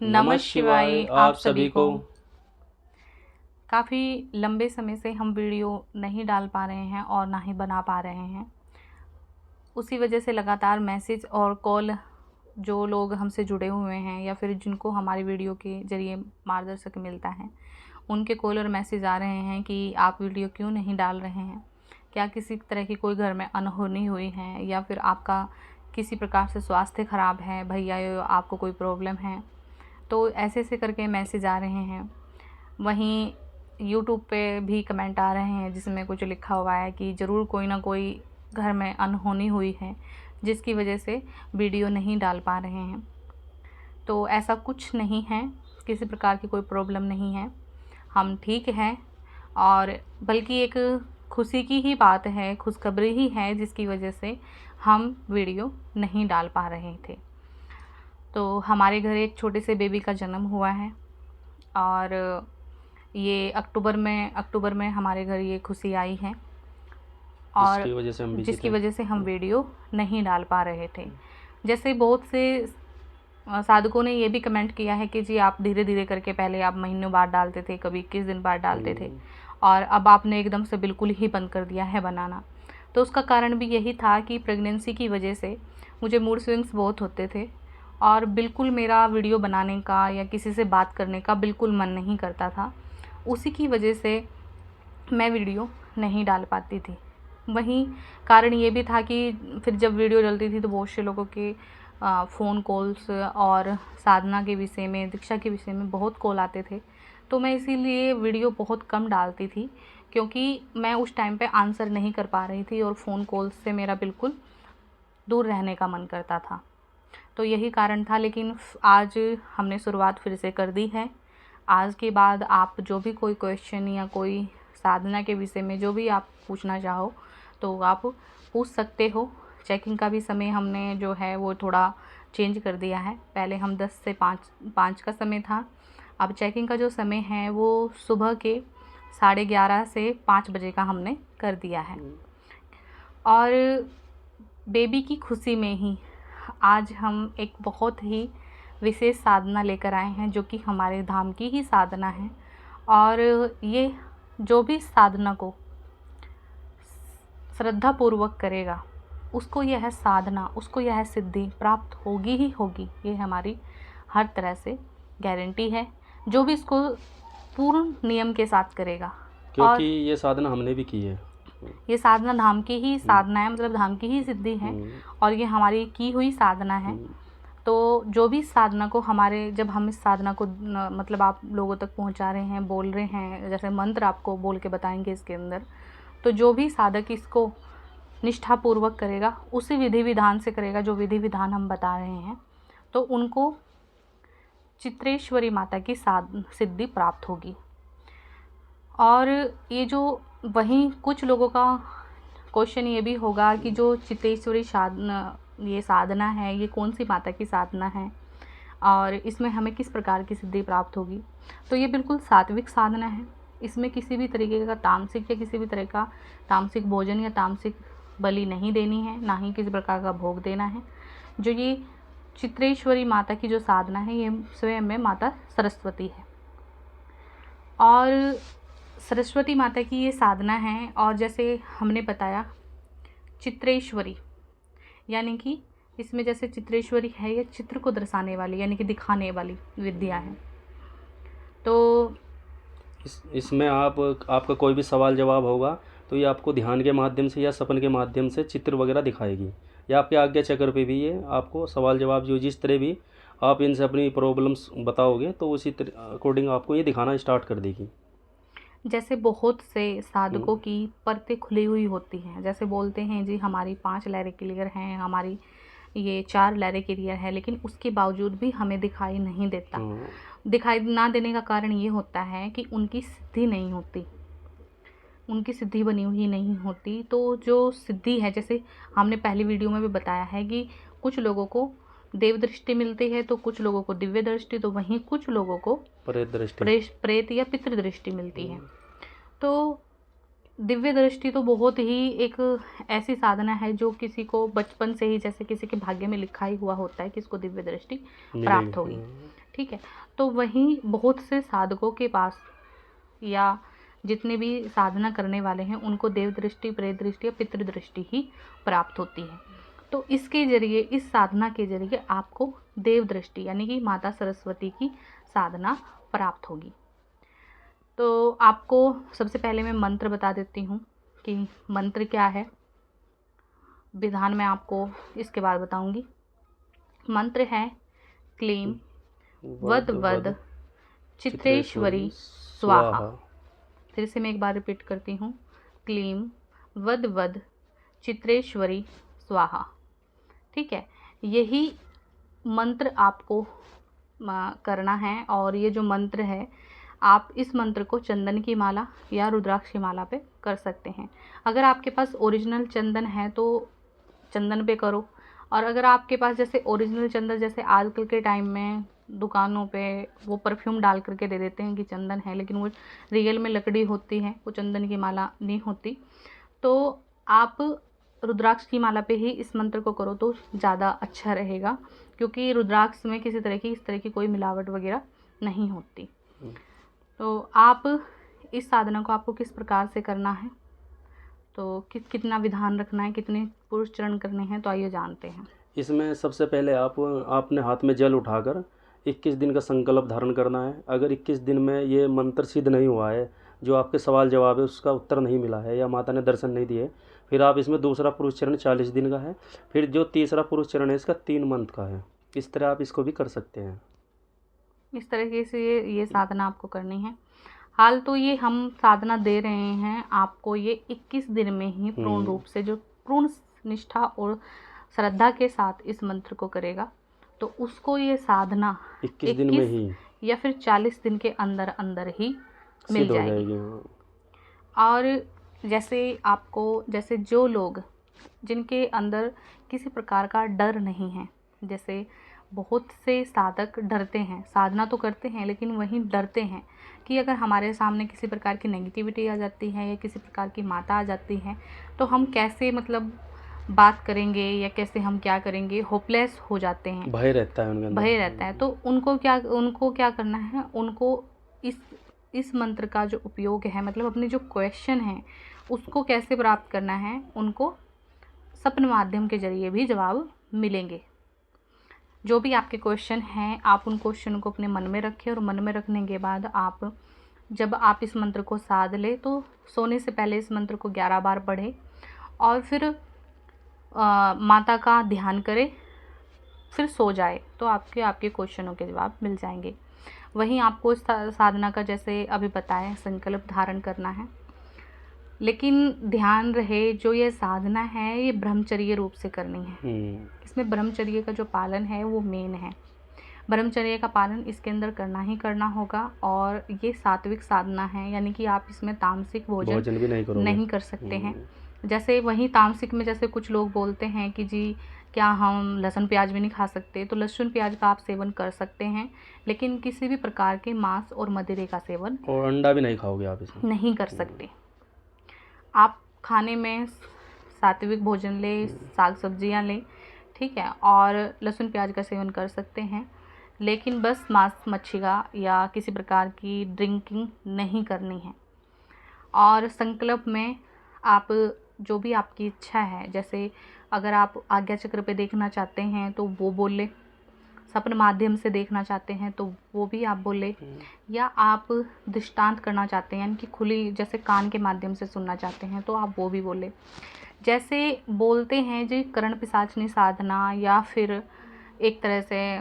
नमः शिवाय आप सभी को। काफ़ी लंबे समय से हम वीडियो नहीं डाल पा रहे हैं और ना ही बना पा रहे हैं। उसी वजह से लगातार मैसेज और कॉल जो लोग हमसे जुड़े हुए हैं या फिर जिनको हमारी वीडियो के ज़रिए मार्गदर्शक मिलता है, उनके कॉल और मैसेज आ रहे हैं कि आप वीडियो क्यों नहीं डाल रहे हैं। क्या किसी तरह की कोई घर में अनहोनी हुई है या फिर आपका किसी प्रकार से स्वास्थ्य ख़राब है भैया, या आपको कोई प्रॉब्लम है। तो ऐसे करके मैसेज आ रहे हैं। वहीं यूट्यूब पे भी कमेंट आ रहे हैं जिसमें कुछ लिखा हुआ है कि ज़रूर कोई ना कोई घर में अनहोनी हुई है जिसकी वजह से वीडियो नहीं डाल पा रहे हैं। तो ऐसा कुछ नहीं है, किसी प्रकार की कोई प्रॉब्लम नहीं है, हम ठीक हैं। और बल्कि एक खुशी की ही बात है, खुशखबरी ही है जिसकी वजह से हम वीडियो नहीं डाल पा रहे थे। तो हमारे घर एक छोटे से बेबी का जन्म हुआ है और ये अक्टूबर में हमारे घर ये खुशी आई है और जिसकी वजह से हम वीडियो नहीं डाल पा रहे थे। जैसे बहुत से साधकों ने ये भी कमेंट किया है कि जी आप धीरे धीरे करके, पहले आप महीनों बाद डालते थे, कभी 21 दिन बाद डालते थे और अब आपने एकदम से बिल्कुल ही बंद कर दिया है बनाना। तो उसका कारण भी यही था कि प्रेगनेंसी की वजह से मुझे मूड स्विंग्स बहुत होते थे और बिल्कुल मेरा वीडियो बनाने का या किसी से बात करने का बिल्कुल मन नहीं करता था। उसी की वजह से मैं वीडियो नहीं डाल पाती थी। वहीं कारण ये भी था कि फिर जब वीडियो डलती थी तो बहुत से लोगों के फ़ोन कॉल्स और साधना के विषय में, दीक्षा के विषय में बहुत कॉल आते थे। तो मैं इसीलिए वीडियो बहुत कम डालती थी क्योंकि मैं उस टाइम पे आंसर नहीं कर पा रही थी और फ़ोन कॉल्स से मेरा बिल्कुल दूर रहने का मन करता था। तो यही कारण था। लेकिन आज हमने शुरुआत फिर से कर दी है। आज के बाद आप जो भी कोई क्वेश्चन या कोई साधना के विषय में जो भी आप पूछना चाहो तो आप पूछ सकते हो। चेकिंग का भी समय हमने जो है वो थोड़ा चेंज कर दिया है। पहले हम 10 से 5 का समय था, अब चेकिंग का जो समय है वो सुबह के 11:30 से 5 बजे का हमने कर दिया है। और बेबी की खुशी में ही आज हम एक बहुत ही विशेष साधना लेकर आए हैं जो कि हमारे धाम की ही साधना है। और ये जो भी साधना को श्रद्धापूर्वक करेगा उसको यह साधना, उसको यह सिद्धि प्राप्त होगी ही होगी, ये हमारी हर तरह से गारंटी है। जो भी इसको पूर्ण नियम के साथ करेगा, क्योंकि ये साधना हमने भी की है। ये साधना धाम की ही साधना है, मतलब धाम की ही सिद्धि है और ये हमारी की हुई साधना है। तो जो भी साधना को हमारे, जब हम इस साधना को मतलब आप लोगों तक पहुंचा रहे हैं, बोल रहे हैं, जैसे मंत्र आपको बोल के बताएंगे इसके अंदर, तो जो भी साधक इसको निष्ठापूर्वक करेगा, उसी विधि विधान से करेगा जो विधि विधान हम बता रहे हैं, तो उनको चित्रेश्वरी माता की सिद्धि प्राप्त होगी। और ये जो, वहीं कुछ लोगों का क्वेश्चन ये भी होगा कि जो चित्रेश्वरी ये साधना है, ये कौन सी माता की साधना है और इसमें हमें किस प्रकार की सिद्धि प्राप्त होगी। तो ये बिल्कुल सात्विक साधना है। इसमें किसी भी तरीके का तामसिक या किसी भी तरह का तामसिक भोजन या तामसिक बलि नहीं देनी है, ना ही किसी प्रकार का भोग देना है। जो ये चित्रेश्वरी माता की जो साधना है ये स्वयं में माता सरस्वती है और सरस्वती माता की ये साधना है। और जैसे हमने बताया चित्रेश्वरी, यानी कि इसमें जैसे चित्रेश्वरी है, ये चित्र को दर्शाने वाली यानी कि दिखाने वाली विद्या है। तो इसमें आपका कोई भी सवाल जवाब होगा तो ये आपको ध्यान के माध्यम से या सपन के माध्यम से चित्र वगैरह दिखाएगी, या आपके आज्ञा चक्र पे भी ये आपको सवाल जवाब जो जिस तरह भी आप इनसे अपनी प्रॉब्लम्स बताओगे तो उसी अकॉर्डिंग आपको ये दिखाना स्टार्ट कर देगी। जैसे बहुत से साधकों की परतें खुली हुई होती हैं, जैसे बोलते हैं जी हमारी 5 लहरें क्लियर हैं, हमारी ये 4 लहरें क्लियर है, लेकिन उसके बावजूद भी हमें दिखाई नहीं देता। दिखाई ना देने का कारण ये होता है कि उनकी सिद्धि नहीं होती, उनकी सिद्धि बनी हुई नहीं होती। तो जो सिद्धि है, जैसे हमने पहली वीडियो में भी बताया है कि कुछ लोगों को देव दृष्टि मिलती है, तो कुछ लोगों को दिव्य दृष्टि, तो वहीं कुछ लोगों को प्रेत या पितृ दृष्टि मिलती है। तो दिव्य दृष्टि तो बहुत ही एक ऐसी साधना है जो किसी को बचपन से ही, जैसे किसी के भाग्य में लिखा ही हुआ होता है कि इसको दिव्य दृष्टि प्राप्त होगी, ठीक है। तो वहीं बहुत से साधकों के पास या जितने भी साधना करने वाले हैं उनको देव दृष्टि, प्रेत दृष्टि या पितृ दृष्टि ही प्राप्त होती है। तो इसके ज़रिए, इस साधना के ज़रिए आपको देव दृष्टि यानी कि माता सरस्वती की साधना प्राप्त होगी। तो आपको सबसे पहले मैं मंत्र बता देती हूँ कि मंत्र क्या है, विधान मैं आपको इसके बाद बताऊंगी। मंत्र है क्लीम वद वद चित्रेश्वरी स्वाहा। फिर से मैं एक बार रिपीट करती हूँ, क्लीम वद वद चित्रेश्वरी स्वाहा। ठीक है, यही मंत्र आपको करना है। और ये जो मंत्र है, आप इस मंत्र को चंदन की माला या रुद्राक्ष की माला पे कर सकते हैं। अगर आपके पास ओरिजिनल चंदन है तो चंदन पे करो, और अगर आपके पास जैसे ओरिजिनल चंदन, जैसे आजकल के टाइम में दुकानों पे वो परफ्यूम डाल करके दे देते हैं कि चंदन है, लेकिन वो रियल में लकड़ी होती है, वो चंदन की माला नहीं होती, तो आप रुद्राक्ष की माला पे ही इस मंत्र को करो तो ज़्यादा अच्छा रहेगा, क्योंकि रुद्राक्ष में किसी तरह की इस तरह की कोई मिलावट वगैरह नहीं होती। तो आप इस साधना को आपको किस प्रकार से करना है, तो कितना विधान रखना है, कितने पुरुष चरण करने हैं, तो आइए जानते हैं। इसमें सबसे पहले आपने हाथ में जल उठाकर 21 दिन का संकल्प धारण करना है। अगर 21 दिन में ये मंत्र सिद्ध नहीं हुआ है, जो आपके सवाल जवाब है उसका उत्तर नहीं मिला है या माता ने दर्शन नहीं दिए, फिर आप इसमें दूसरा पुरुष चरण 40 दिन का है, फिर जो तीसरा पुरुष चरण है इसका 3 मंथ का है। इस तरह आप इसको भी कर सकते हैं। इस तरीके से ये साधना आपको करनी है। हाल तो ये हम साधना दे रहे हैं आपको, ये 21 दिन में ही पूर्ण रूप से, जो पूर्ण निष्ठा और श्रद्धा के साथ इस मंत्र को करेगा तो उसको ये साधना 21 दिन में ही या फिर 40 दिन के अंदर अंदर ही मिल जाएगी। और जैसे जो लोग जिनके अंदर किसी प्रकार का डर नहीं है, जैसे बहुत से साधक डरते हैं, साधना तो करते हैं लेकिन वहीं डरते हैं कि अगर हमारे सामने किसी प्रकार की नेगेटिविटी आ जाती है या किसी प्रकार की माता आ जाती है तो हम कैसे मतलब बात करेंगे या कैसे हम क्या करेंगे, होपलेस हो जाते हैं, भय रहता है उनके अंदर, भय रहता है। तो उनको क्या करना है, उनको इस मंत्र का जो उपयोग है, मतलब अपने जो क्वेश्चन है उसको कैसे प्राप्त करना है, उनको सपन माध्यम के जरिए भी जवाब मिलेंगे। जो भी आपके क्वेश्चन हैं, आप उन क्वेश्चन को अपने मन में रखें, और मन में रखने के बाद जब आप इस मंत्र को साध ले तो सोने से पहले इस मंत्र को 11 बार पढ़ें और फिर माता का ध्यान करें, फिर सो जाए तो आपके क्वेश्चनों के जवाब मिल जाएंगे। वहीं आपको इस साधना का जैसे अभी बताया संकल्प धारण करना है, लेकिन ध्यान रहे जो ये साधना है ये ब्रह्मचर्य रूप से करनी है। इसमें ब्रह्मचर्य का जो पालन है वो मेन है। ब्रह्मचर्य का पालन इसके अंदर करना ही करना होगा। और ये सात्विक साधना है, यानी कि आप इसमें तामसिक भोजन भी नहीं कर सकते हैं। जैसे वहीं तामसिक में जैसे कुछ लोग बोलते हैं कि जी क्या हम लहसुन प्याज भी नहीं खा सकते, तो लहसुन प्याज का आप सेवन कर सकते हैं, लेकिन किसी भी प्रकार के मांस और मदिरे का सेवन, और अंडा भी नहीं खाओगे आप इसमें, नहीं कर सकते। आप खाने में सात्विक भोजन लें, साग सब्जियां लें, ठीक है, और लहसुन प्याज का सेवन कर सकते हैं, लेकिन बस मांस मच्छी का या किसी प्रकार की ड्रिंकिंग नहीं करनी है। और संकल्प में आप जो भी आपकी इच्छा है, जैसे अगर आप आज्ञा चक्र पे देखना चाहते हैं तो वो बोल ले, सपन माध्यम से देखना चाहते हैं तो वो भी आप बोले, या आप दृष्टांत करना चाहते हैं यानी कि खुली जैसे कान के माध्यम से सुनना चाहते हैं तो आप वो भी बोले। जैसे बोलते हैं जी करण पिशाचनी साधना या फिर एक तरह से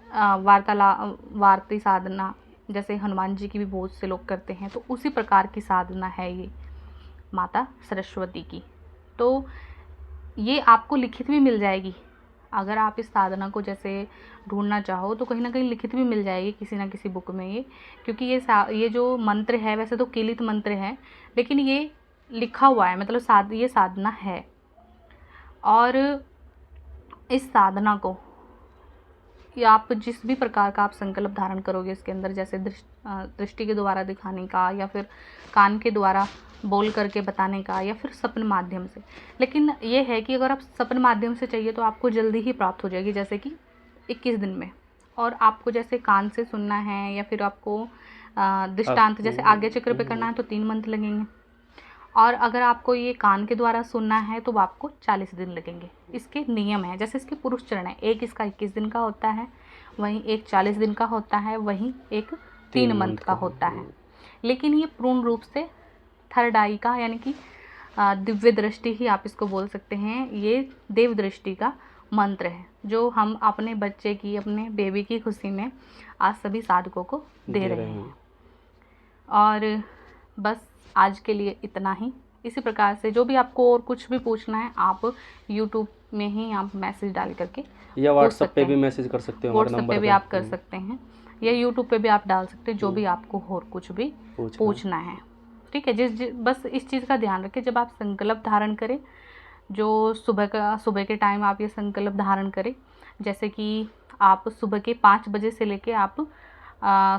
वार्ती साधना, जैसे हनुमान जी की भी बहुत से लोग करते हैं, तो उसी प्रकार की साधना है ये माता सरस्वती की। तो ये आपको लिखित भी मिल जाएगी, अगर आप इस साधना को जैसे ढूंढना चाहो तो कहीं ना कहीं लिखित भी मिल जाएगी किसी ना किसी बुक में ये, क्योंकि ये जो मंत्र है वैसे तो कीलित मंत्र है, लेकिन ये लिखा हुआ है, मतलब ये साधना है। और इस साधना को या आप जिस भी प्रकार का आप संकल्प धारण करोगे इसके अंदर, जैसे दृष्टि के द्वारा दिखाने का या फिर कान के द्वारा बोल करके बताने का या फिर सपन माध्यम से, लेकिन ये है कि अगर आप सपन माध्यम से चाहिए तो आपको जल्दी ही प्राप्त हो जाएगी, जैसे कि 21 दिन में। और आपको जैसे कान से सुनना है या फिर आपको दृष्टांत जैसे आज्ञा चक्र पे करना है तो 3 मंत्र लगेंगे, और अगर आपको ये कान के द्वारा सुनना है तो आपको 40 दिन लगेंगे। इसके नियम हैं, जैसे इसके पुरुष चरण है, एक इसका 21 दिन का होता है, वहीं एक 40 दिन का होता है, वहीं एक 3 मंथ का होता है। लेकिन ये पूर्ण रूप से थर्ड आई का यानी कि दिव्य दृष्टि ही आप इसको बोल सकते हैं, ये देव दृष्टि का मंत्र है जो हम अपने बच्चे की, अपने बेबी की खुशी में आज सभी साधकों को दे रहे हैं। और बस आज के लिए इतना ही। इसी प्रकार से जो भी आपको और कुछ भी पूछना है आप यूट्यूब में ही आप मैसेज डाल करके या व्हाट्सएप पे भी मैसेज कर सकते हो, हमारे व्हाट्सएप नंबर पे भी आप कर सकते हैं, या यूट्यूब पे भी आप डाल सकते हैं, जो भी आपको और कुछ भी पूछना है। ठीक है, बस इस चीज़ का ध्यान रखें, जब आप संकल्प धारण करें, जो सुबह के टाइम आप ये संकल्प धारण करें, जैसे कि आप सुबह के 5 बजे से लेके आप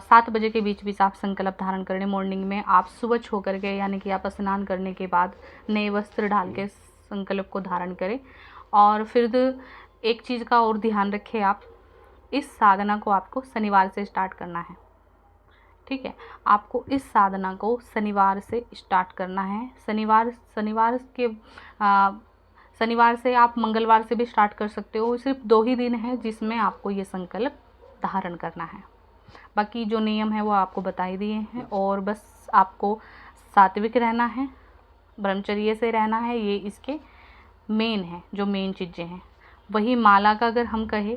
7 बजे के बीच बीच आप संकल्प धारण करें। मॉर्निंग में आप सुबह छो करके यानी कि आप स्नान करने के बाद नए वस्त्र डाल के संकल्प को धारण करें। और फिर एक चीज़ का और ध्यान रखें, आप इस साधना को आपको शनिवार से स्टार्ट करना है। ठीक है, आपको इस साधना को शनिवार से स्टार्ट करना है। शनिवार से आप मंगलवार से भी स्टार्ट कर सकते हो। सिर्फ 2 ही दिन है जिसमें आपको ये संकल्प धारण करना है। बाकी जो नियम है वो आपको बता ही दिए हैं। और बस आपको सात्विक रहना है, ब्रह्मचर्य से रहना है, ये इसके मेन है, जो मेन चीज़ें हैं। वही माला का अगर हम कहें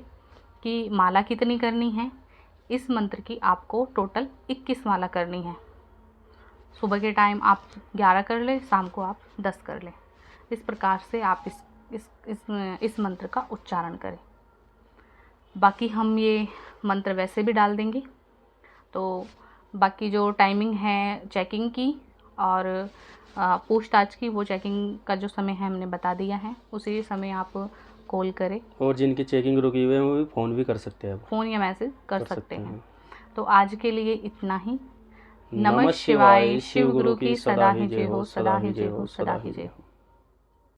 कि माला कितनी करनी है, इस मंत्र की आपको टोटल 21 माला करनी है। सुबह के टाइम आप 11 कर लें, शाम को आप 10 कर लें। इस प्रकार से आप इस मंत्र का उच्चारण करें। बाकी हम ये मंत्र वैसे भी डाल देंगे, तो बाकी जो टाइमिंग है चेकिंग की और पूछताछ की, वो चेकिंग का जो समय है हमने बता दिया है, उसी समय आप कॉल करें। और जिनकी चेकिंग रुकी हुई है वो भी फ़ोन भी कर सकते हैं, फ़ोन या मैसेज कर सकते हैं। तो आज के लिए इतना ही। नमः शिवाय। शिव गुरु की सदा ही जय हो, सदा ही जय हो, सदा ही जय हो।